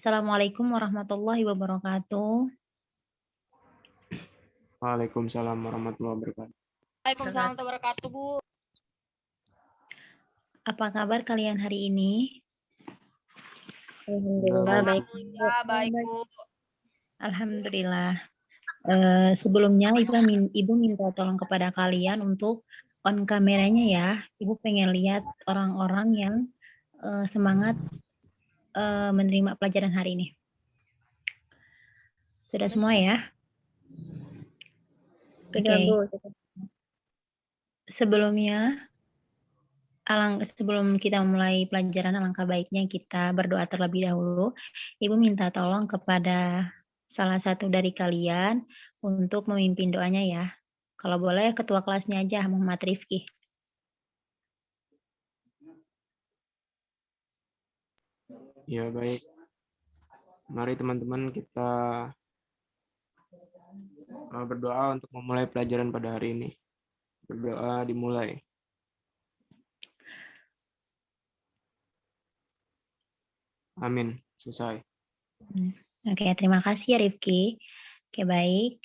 Assalamualaikum warahmatullahi wabarakatuh. Waalaikumsalam warahmatullahi wabarakatuh. Waalaikumsalam warahmatullahi wabarakatuh, Bu. Apa kabar kalian hari ini? Alhamdulillah baik, Bu. Alhamdulillah. Sebelumnya Ibu minta tolong kepada kalian untuk on kameranya ya. Ibu pengen lihat orang-orang yang semangat menerima pelajaran hari ini. Sudah semua ya? Sudah, Oke. Bu. Sebelum kita mulai pelajaran, alangkah baiknya kita berdoa terlebih dahulu. Ibu minta tolong kepada salah satu dari kalian untuk memimpin doanya ya. Kalau boleh ketua kelasnya aja, Muhammad Rifki. Ya baik. Mari teman-teman kita berdoa untuk memulai pelajaran pada hari ini. Berdoa dimulai. Amin. Selesai. Oke, terima kasih ya Rifki. Oke, baik.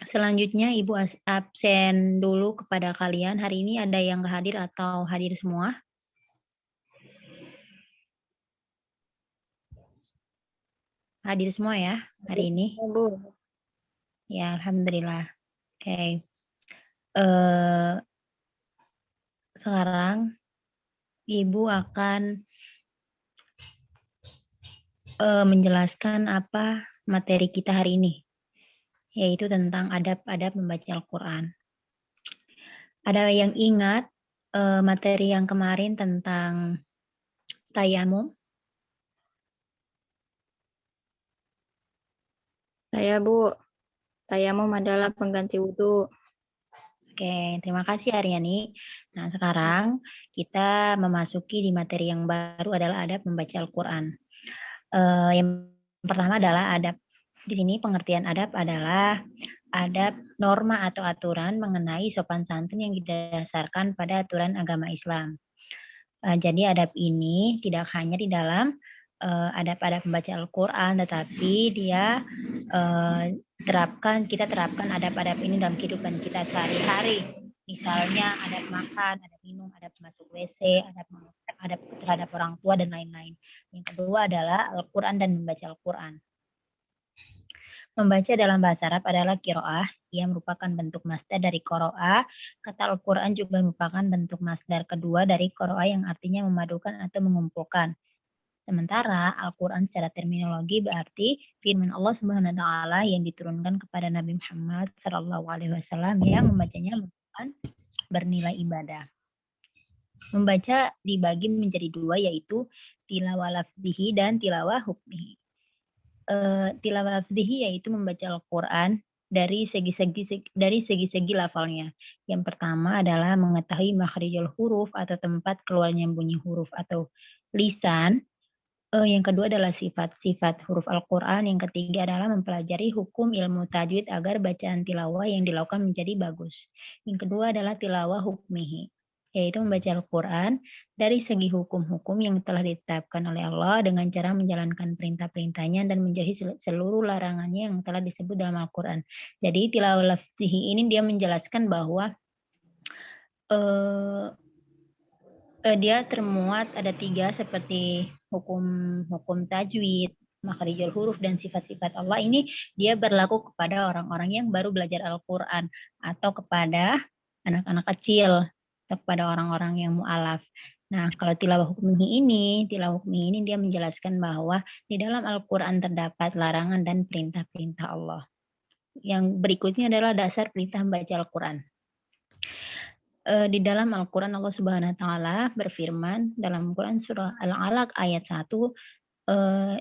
Selanjutnya Ibu absen dulu kepada kalian. Hari ini ada yang nggak hadir atau hadir semua? Hadir semua ya hari ini? Bu. Ya, alhamdulillah. Oke. Sekarang Ibu akan menjelaskan apa materi kita hari ini, yaitu tentang adab-adab membaca Al-Quran. Ada yang ingat materi yang kemarin tentang tayamum? Saya, Bu. Tayamum adalah pengganti wudhu. Oke, terima kasih Aryani. Nah, sekarang kita memasuki di materi yang baru adalah adab membaca Al-Quran. Yang pertama adalah adab. Di sini pengertian adab adalah adab norma atau aturan mengenai sopan santun yang didasarkan pada aturan agama Islam. Jadi adab ini tidak hanya di dalam adab-adab membaca Al-Quran, tetapi dia kita terapkan adab-adab ini dalam kehidupan kita sehari-hari. Misalnya adab makan, adab minum, adab masuk WC, adab terhadap orang tua, dan lain-lain. Yang kedua adalah Al-Quran dan membaca Al-Quran. Membaca dalam bahasa Arab adalah qiraah. Ia merupakan bentuk masdar dari qara'a. Kata Al-Quran juga merupakan bentuk masdar kedua dari qara'a yang artinya memadukan atau mengumpulkan. Sementara Al-Quran secara terminologi berarti firman Allah Subhanahu wa taala yang diturunkan kepada Nabi Muhammad SAW yang membacanya merupakan bernilai ibadah. Membaca dibagi menjadi dua, yaitu tilawah lafzihi dan tilawah hukmihi. Tilawah lafzihi yaitu membaca Al-Quran dari segi-segi lafalnya. Yang pertama adalah mengetahui makhrijul huruf atau tempat keluarnya bunyi huruf atau lisan. Yang kedua adalah sifat-sifat huruf Al-Quran. Yang ketiga adalah mempelajari hukum ilmu tajwid agar bacaan tilawah yang dilakukan menjadi bagus. Yang kedua adalah tilawah hukmihi, yaitu membaca Al-Quran dari segi hukum-hukum yang telah ditetapkan oleh Allah dengan cara menjalankan perintah-perintahnya dan menjauhi seluruh larangannya yang telah disebut dalam Al-Quran. Jadi tilawah lafzihi ini dia menjelaskan bahwa dia termuat ada 3 seperti hukum tajwid, makhrijul huruf, dan sifat-sifat Allah. Ini dia berlaku kepada orang-orang yang baru belajar Al-Quran atau kepada anak-anak kecil atau kepada orang-orang yang mu'alaf. Nah, kalau tilawah hukmihi ini dia menjelaskan bahwa di dalam Al-Quran terdapat larangan dan perintah-perintah Allah. Yang berikutnya adalah dasar perintah membaca Al-Quran. Di dalam Al-Quran Allah Subhanahu wa taala berfirman dalam Quran surah Al-Alaq ayat 1,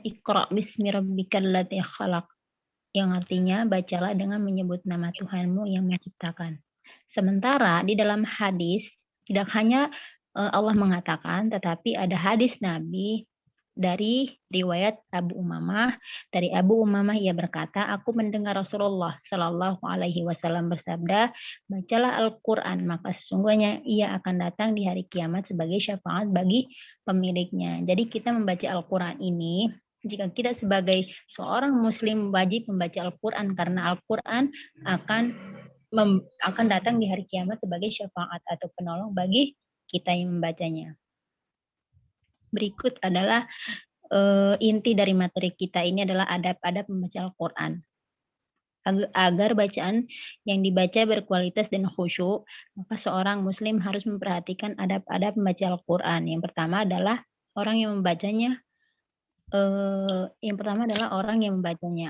Iqra bismi rabbikal ladzi khalaq, yang artinya bacalah dengan menyebut nama Tuhanmu yang menciptakan. Sementara di dalam hadis tidak hanya Allah mengatakan, tetapi ada hadis Nabi dari riwayat Abu Umamah, dari Abu Umamah ia berkata, aku mendengar Rasulullah Shallallahu Alaihi Wasallam bersabda, bacalah Al-Quran, maka sesungguhnya ia akan datang di hari kiamat sebagai syafaat bagi pemiliknya. Jadi kita membaca Al-Quran ini, jika kita sebagai seorang Muslim wajib membaca Al-Quran karena Al-Quran akan datang di hari kiamat sebagai syafaat atau penolong bagi kita yang membacanya. Berikut adalah inti dari materi kita ini adalah adab-adab membaca Al-Quran. Agar bacaan yang dibaca berkualitas dan khusyuk, maka seorang muslim harus memperhatikan adab-adab membaca Al-Quran. Yang pertama adalah orang yang membacanya.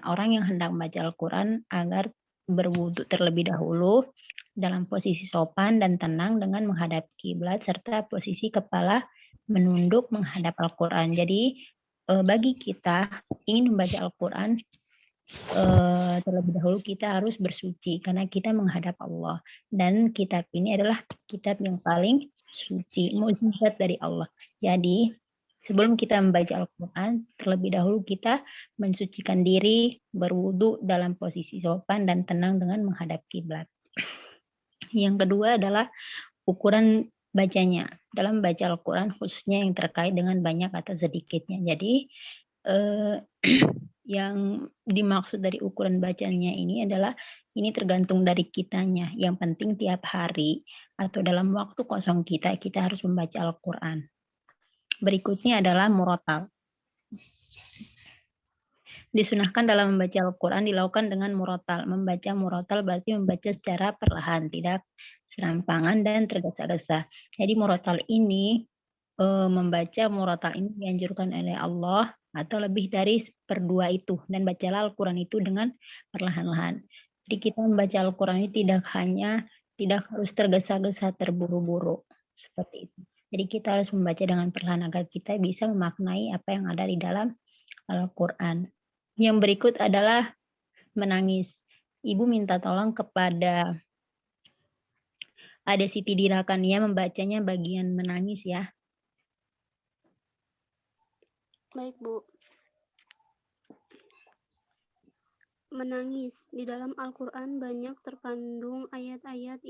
Orang yang hendak membaca Al-Quran agar berwudu terlebih dahulu dalam posisi sopan dan tenang dengan menghadap kiblat serta posisi kepala menunduk menghadap Al-Quran. Jadi bagi kita ingin membaca Al-Quran, terlebih dahulu kita harus bersuci karena kita menghadap Allah, dan kitab ini adalah kitab yang paling suci, mukjizat dari Allah. Jadi sebelum kita membaca Al-Quran, terlebih dahulu kita mensucikan diri, berwudu dalam posisi sopan dan tenang dengan menghadap kiblat. Yang kedua adalah ukuran bacanya. Dalam baca Al-Quran khususnya yang terkait dengan banyak atau sedikitnya. Jadi yang dimaksud dari ukuran bacanya ini adalah ini tergantung dari kitanya. Yang penting tiap hari atau dalam waktu kosong kita harus membaca Al-Quran. Berikutnya adalah murotal. Disunahkan dalam membaca Al-Quran dilakukan dengan murotal. Membaca murotal berarti membaca secara perlahan, tidak serampangan dan tergesa-gesa. Jadi murotal ini, membaca murotal ini dianjurkan oleh Allah atau lebih dari 1/2 itu. Dan bacalah Al-Quran itu dengan perlahan-lahan. Jadi kita membaca Al-Quran ini tidak harus tergesa-gesa, terburu-buru. Seperti itu. Jadi kita harus membaca dengan perlahan agar kita bisa memaknai apa yang ada di dalam Al-Quran. Yang berikut adalah menangis. Ibu minta tolong kepada Ade Siti Dirakania membacanya bagian menangis ya. Baik, Bu. Menangis. Di dalam Al-Quran banyak terkandung ayat-ayat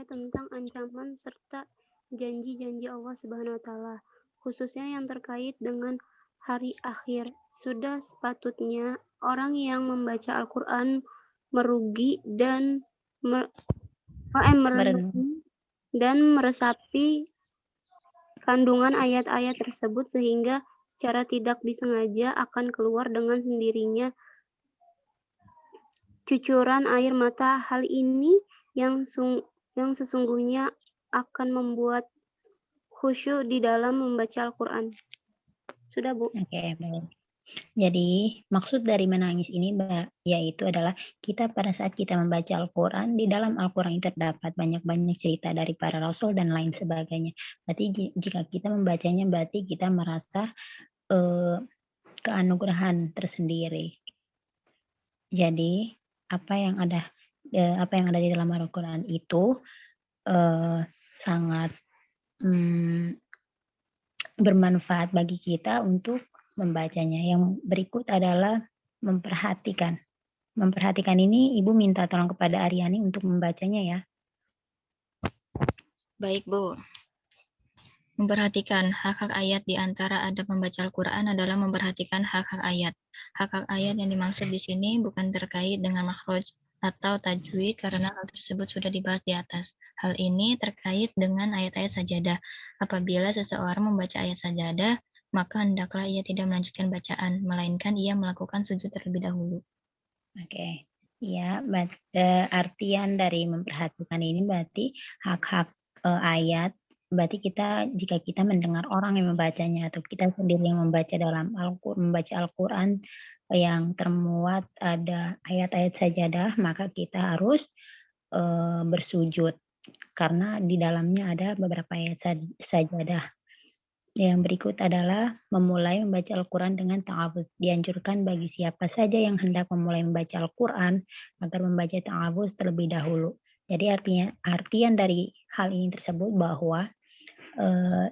tentang ancaman serta janji-janji Allah Subhanahu wa Ta'ala, khususnya yang terkait dengan hari akhir. Sudah sepatutnya orang yang membaca Al-Quran merugi dan meresapi kandungan ayat-ayat tersebut sehingga secara tidak disengaja akan keluar dengan sendirinya cucuran air mata. Hal ini yang sesungguhnya akan membuat khusyuk di dalam membaca Al-Quran. Sudah, Bu. Oke, baik. Jadi maksud dari menangis ini yaitu adalah kita pada saat kita membaca Al-Quran, di dalam Al-Quran itu terdapat banyak-banyak cerita dari para rasul dan lain sebagainya. Berarti jika kita membacanya berarti kita merasa keanugerahan tersendiri. Jadi apa yang ada di dalam Al-Quran itu sangat bermanfaat bagi kita untuk membacanya. Yang berikut adalah memperhatikan. Memperhatikan ini Ibu minta tolong kepada Aryani untuk membacanya ya. Baik, Bu. Memperhatikan hak-hak ayat. Di antara adab membaca Al-Quran adalah memperhatikan hak-hak ayat. Hak-hak ayat yang dimaksud di sini bukan terkait dengan makhraj atau tajwid karena hal tersebut sudah dibahas di atas. Hal ini terkait dengan ayat-ayat sajadah. Apabila seseorang membaca ayat sajadah, maka hendaklah ia tidak melanjutkan bacaan, melainkan ia melakukan sujud terlebih dahulu. Oke. Ya, artian dari memperhatikan ini berarti hak-hak ayat. Berarti jika kita mendengar orang yang membacanya atau kita sendiri yang membaca Al-Quran yang termuat ada ayat-ayat sajadah, maka kita harus bersujud karena di dalamnya ada beberapa ayat sajadah. Yang berikut adalah memulai membaca Al-Quran dengan ta'awudz. Dianjurkan bagi siapa saja yang hendak memulai membaca Al-Quran agar membaca ta'awudz terlebih dahulu. Jadi artian dari hal ini tersebut bahwa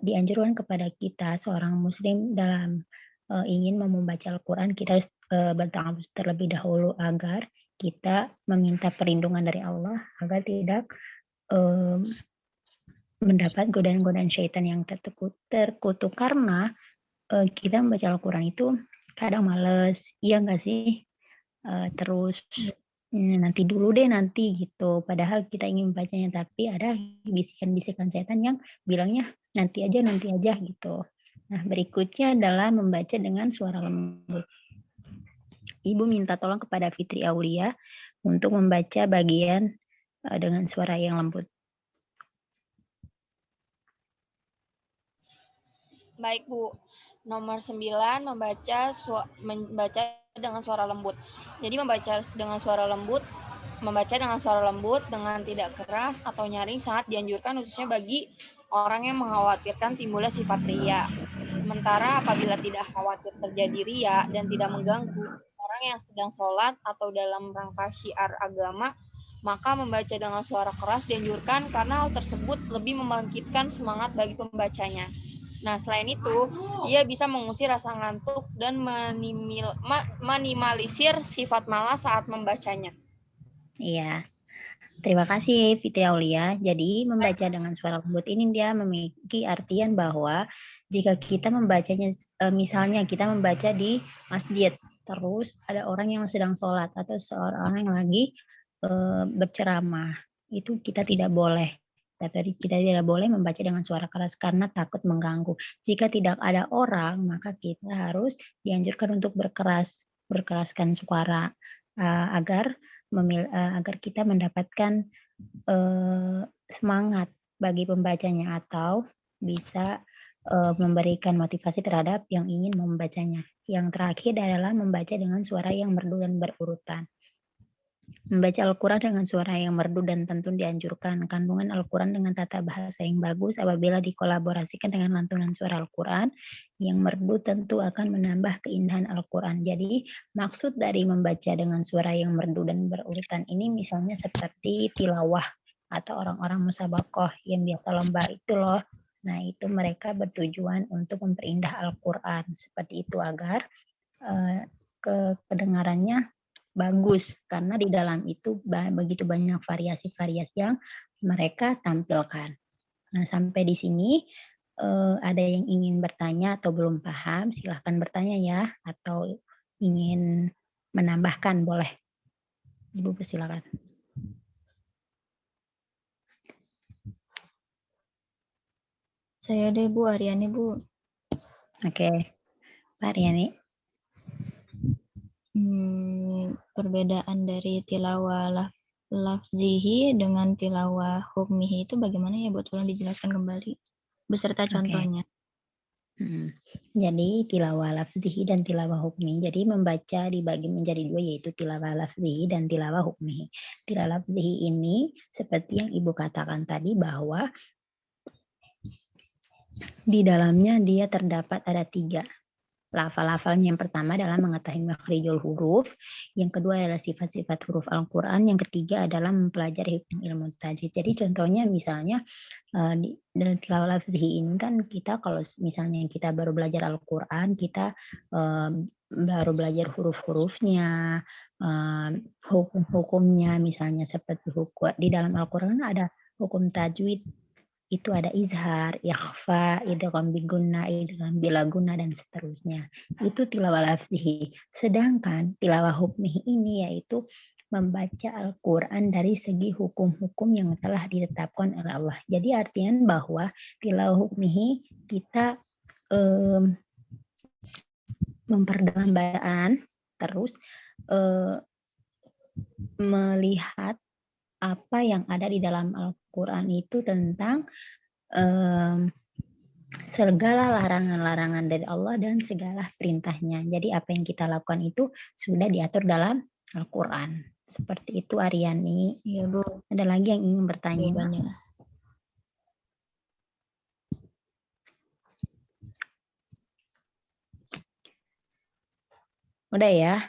dianjurkan kepada kita seorang muslim dalam ingin membaca Al-Quran, kita harus bertawaf terlebih dahulu agar kita meminta perlindungan dari Allah agar tidak mendapat godaan-godaan syaitan yang terkutuk karena kita membaca Al-Quran itu kadang males, iya nggak sih? Terus nanti dulu deh nanti gitu. Padahal kita ingin membacanya tapi ada bisikan-bisikan setan yang bilangnya nanti aja gitu. Nah berikutnya adalah membaca dengan suara lembut. Ibu minta tolong kepada Fitri Aulia untuk membaca bagian dengan suara yang lembut. Baik, Bu. Nomor 9, membaca dengan suara lembut. Jadi membaca dengan suara lembut dengan tidak keras atau nyaring sangat dianjurkan khususnya bagi orang yang mengkhawatirkan timbulnya sifat riya. Sementara apabila tidak khawatir terjadi riya dan tidak mengganggu orang yang sedang sholat atau dalam rangka syiar agama, maka membaca dengan suara keras dianjurkan karena hal tersebut lebih membangkitkan semangat bagi pembacanya. Nah, selain itu, ia bisa mengusir rasa ngantuk dan minimalisir sifat malas saat membacanya. Iya, terima kasih Fitri Aulia. Jadi membaca dengan suara lembut ini dia memiliki artian bahwa jika kita membacanya, misalnya kita membaca di masjid, terus ada orang yang sedang sholat atau seorang yang lagi berceramah, itu kita tidak boleh. Tadi kita tidak boleh membaca dengan suara keras karena takut mengganggu. Jika tidak ada orang, maka kita harus dianjurkan untuk berkeraskan suara agar kita mendapatkan semangat bagi pembacanya atau bisa memberikan motivasi terhadap yang ingin membacanya. Yang terakhir adalah membaca dengan suara yang merdu dan berurutan. Membaca Al-Quran dengan suara yang merdu dan tentu dianjurkan. Kandungan Al-Quran dengan tata bahasa yang bagus apabila dikolaborasikan dengan lantunan suara Al-Quran yang merdu tentu akan menambah keindahan Al-Quran. Jadi maksud dari membaca dengan suara yang merdu dan berurutan ini misalnya seperti tilawah atau orang-orang musabaqah yang biasa lomba itu loh. Nah itu mereka bertujuan untuk memperindah Al-Quran. Seperti itu agar kedengarannya bagus karena di dalam itu begitu banyak variasi-variasi yang mereka tampilkan. Nah, sampai di sini ada yang ingin bertanya atau belum paham, silahkan bertanya ya, atau ingin menambahkan boleh. Ibu persilakan. Saya deh Bu, Aryani Bu. Oke, Pak Aryani. Perbedaan dari tilawah lafzihi dengan tilawah hukmihi itu bagaimana ya Bu? Tolong dijelaskan kembali beserta contohnya. Jadi tilawah lafzihi dan tilawah hukmi. Jadi membaca dibagi menjadi dua yaitu tilawah lafzihi dan tilawah hukmi. Tilawah lafzihi ini seperti yang Ibu katakan tadi bahwa di dalamnya dia terdapat ada 3. Lafal-lafalnya yang pertama adalah mengetahui makhrijul huruf, yang kedua adalah sifat-sifat huruf Al-Quran, yang ketiga adalah mempelajari hukum ilmu tajwid. Jadi contohnya misalnya dalam tilawah lafzi ini kan kita kalau misalnya kita baru belajar Al-Quran, kita baru belajar huruf-hurufnya, hukum-hukumnya, misalnya seperti hukum di dalam Al-Quran ada hukum tajwid. Itu ada izhar, ikhfa, idgham bigunna, idgham bilaguna dan seterusnya. Itu tilawah lafzihi. Sedangkan tilawah hukmihi ini yaitu membaca Al-Quran dari segi hukum-hukum yang telah ditetapkan oleh Allah. Jadi artinya bahwa tilawah hukmihi kita memperdalam bacaan, terus melihat apa yang ada di dalam Al-Quran itu tentang segala larangan-larangan dari Allah dan segala perintahnya. Jadi apa yang kita lakukan itu sudah diatur dalam Al-Quran. Seperti itu Aryani. Iya Bu. Ada lagi yang ingin bertanya? Jawabannya. Udah ya?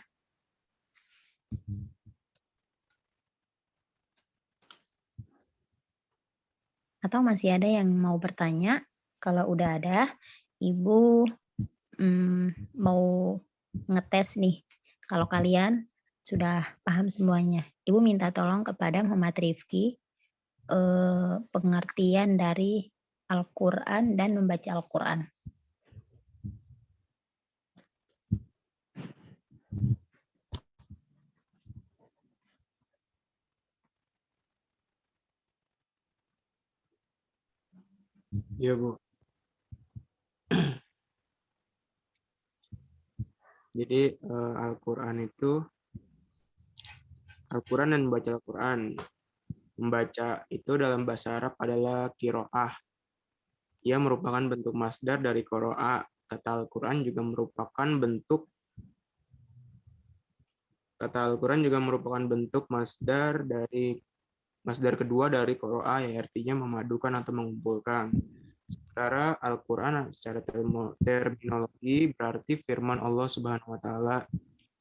Atau masih ada yang mau bertanya? Kalau udah ada, Ibu mau ngetes nih. Kalau kalian sudah paham semuanya. Ibu minta tolong kepada Muhammad Rifki pengertian dari Al-Quran dan membaca Al-Quran. Iya, Bu. Jadi Al-Quran dan membaca Al-Quran. Membaca itu dalam bahasa Arab adalah qiraah. Ia merupakan bentuk masdar dari qira'a. Kata Al-Quran juga merupakan bentuk masdar kedua dari qira'a yang artinya memadukan atau mengumpulkan. Sementara Al-Quran secara terminologi berarti firman Allah Subhanahu wa taala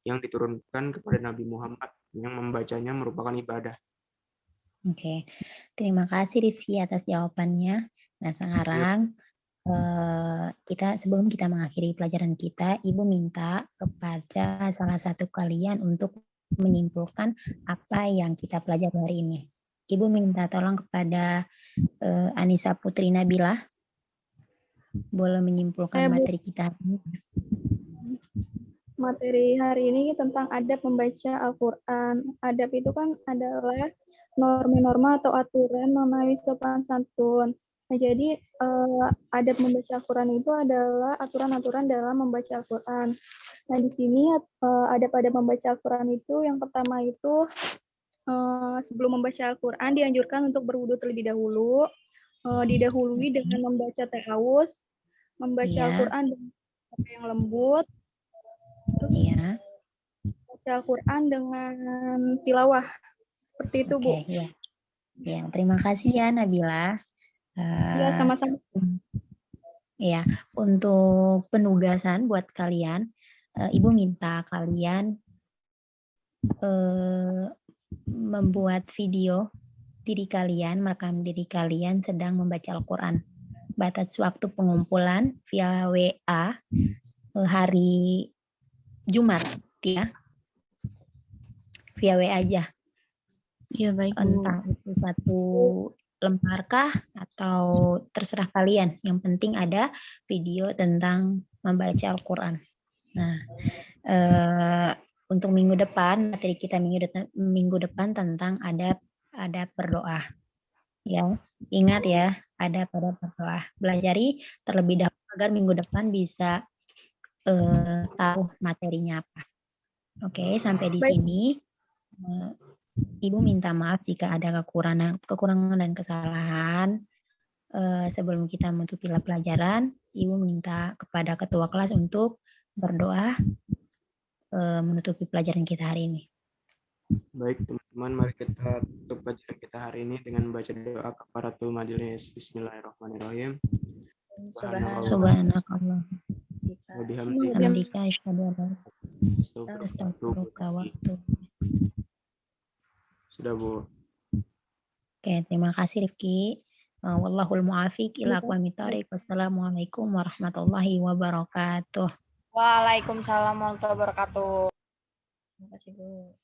yang diturunkan kepada Nabi Muhammad yang membacanya merupakan ibadah. Oke, terima kasih Rifki atas jawabannya. Nah sekarang sebelum kita mengakhiri pelajaran kita, Ibu minta kepada salah satu kalian untuk menyimpulkan apa yang kita pelajari hari ini. Ibu minta tolong kepada Anissa Putri Nabila, boleh menyimpulkan materi kita hari ini. Materi hari ini tentang adab membaca Al-Quran. Adab itu kan adalah norma-norma atau aturan mengenai sopan santun. Nah, jadi adab membaca Al-Quran itu adalah aturan-aturan dalam membaca Al-Quran. Nah, di sini adab-adab membaca Al-Quran itu yang pertama itu sebelum membaca Al-Quran dianjurkan untuk berwudu terlebih dahulu. Didahului dengan membaca ta'awuz, membaca Al-Quran dengan kata yang lembut, terus baca Al-Quran dengan tilawah. Seperti itu, Bu. Ya, terima kasih ya Nabila. Ya, sama-sama. Ya, untuk penugasan buat kalian, Ibu minta kalian membuat video merekam diri kalian sedang membaca Al-Quran. Batas waktu pengumpulan via WA hari Jumat, ya. Via WA aja. Ya, baik, Bu. Entah itu 1 lembar kah atau terserah kalian. Yang penting ada video tentang membaca Al-Quran. Nah, untuk minggu depan, materi kita minggu depan tentang adab berdoa. Ya, ingat ya, adab berdoa. Belajari terlebih dahulu agar minggu depan bisa tahu materinya apa. Oke, sampai di sini. Ibu minta maaf jika ada kekurangan dan kesalahan. Sebelum kita menutupi pelajaran, Ibu minta kepada ketua kelas untuk berdoa menutupi pelajaran kita hari ini. Baik teman-teman, mari kita tutup pelajaran kita hari ini dengan membaca doa kafaratul majelis. Bismillahirrahmanirrahim. Subhanakallah. Hamdika asyhadu an la astaghfiruka wa atubu. Sudah, Bu. Oke, terima kasih Rifki. Wallahul muafiq ila aqwamit thoriq. Wassalamualaikum warahmatullahi wabarakatuh. Waalaikumsalam warahmatullahi wabarakatuh. Terima kasih, Bu.